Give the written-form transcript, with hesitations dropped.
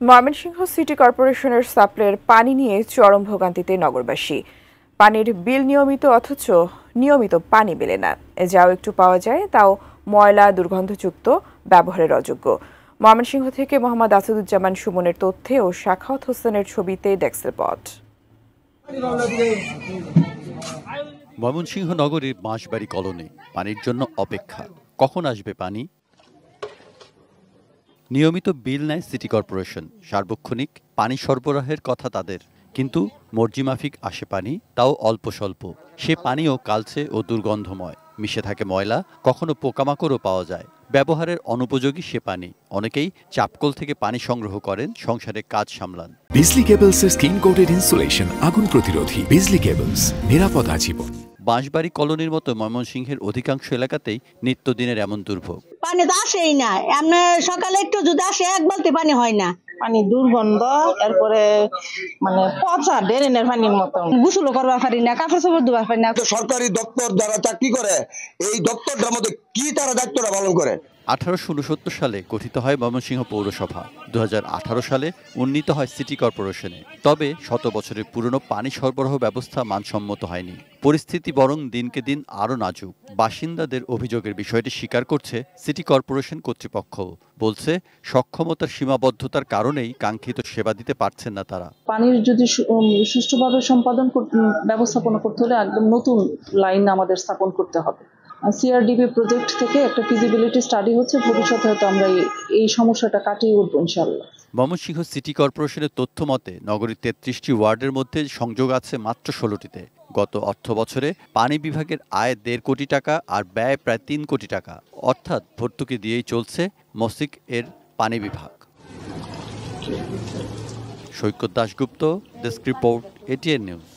Mymensingh city কর্পোরেশনের সাপ্লাইয়ের পানি নিয়ে চরম ভোগান্তিতে নগরবাসী। পানির বিল নিয়মিত অথচ নিয়মিত পানি মেলে না। যাও একটু পাওয়া যায় তাও ময়লা, দুর্গন্ধযুক্ত, ব্যবহারের অযোগ্য। ময়মনসিংহ থেকে মোহাম্মদ আসাদুজ্জামান সুমনের তথ্যে ও সাখাওয়াত হোসেনের ছবিতে ডেস্ক রিপোর্ট। ময়মনসিংহ নগরীর বাঁশবাড়ি কলোনি পানির জন্য অপেক্ষা। কখন আসবে পানি? নিয়মিত বিল নেয় সিটি কর্পোরেশন। সার্বক্ষণিক পানি সরবরাহের কথা তাদের, কিন্তু মর্জিমাফিক আসে পানি, তাও অল্প স্বল্প। সে পানিও কালচে ও দুর্গন্ধময়, মিশে থাকে ময়লা, কখনো পোকামাকড়ও পাওয়া যায়। ব্যবহারের অনুপযোগী সে পানি। অনেকেই চাপকল থেকে পানি সংগ্রহ করেন, সংসারে কাজ সামলান। বিজলি কেবলসের স্কিন কোটেড ইনসুলেশন আগুন প্রতিরোধী। বিজলি কেবলস, নিরাপদ আজীবন। বাঁশবাড়ি কলোনির মতো ময়মনসিংহের অধিকাংশ এলাকাতেই নিত্যদিনের এমন দুর্ভোগ। পানি তো আসেই না, এমনি সকালে একটু যদি আসে এক বালতি পানি হয় না। পানি দুর্গন্ধ, তারপরে মানে পচা ড্রেনের পানির মতো। গোসলও করবার পারি না, কাপড় চোপড় ধোবার পারি না। সরকারি দপ্তর যারা চাকরি করে, এই দপ্তরটার মধ্যে কি তারা দায়িত্বটা পালন করে? 1869 সালে গঠিত হয় ময়মনসিংহ পৌরসভা। 2018 সালে উন্নীত হয় সিটি কর্পোরেশনে। তবে শত বছরের পুরনো পানি সরবরাহ ব্যবস্থা মানসম্মত হয়নি। পরিস্থিতি বরং দিনকে দিন আরও নাজুক। বাসিন্দাদের অভিযোগের বিষয়টি স্বীকার করছে সিটি কর্পোরেশন কর্তৃপক্ষ। বলছে, সক্ষমতার সীমাবদ্ধতার কারণেই কাঙ্ক্ষিত সেবা দিতে পারছেন না তারা। পানির যদি সুষ্ঠুভাবে ব্যবস্থাপনা করতে হলে একদম নতুন লাইন আমাদের স্থাপন করতে হবে। সিআরডিবি প্রজেক্ট থেকে একটা ফিজিবিলিটি স্টাডি হচ্ছে, ভবিষ্যতে হয়তো আমরা এই সমস্যাটা কাটিয়ে উঠবো ইনশাআল্লাহ। ময়মনসিংহ সিটি কর্পোরেশনের তথ্য মতে নগরীর 33টি ওয়ার্ডের মধ্যে সংযোগ আছে মাত্র 16টিতে। গত অর্থ বছরে পানি বিভাগের আয় 1.5 কোটি টাকা আর ব্যয় প্রায় 3 কোটি টাকা। অর্থাৎ ভর্তুকি দিয়েই চলছে মসিক এর পানি বিভাগ। Saikat Dasgupta, desk report, ATN news.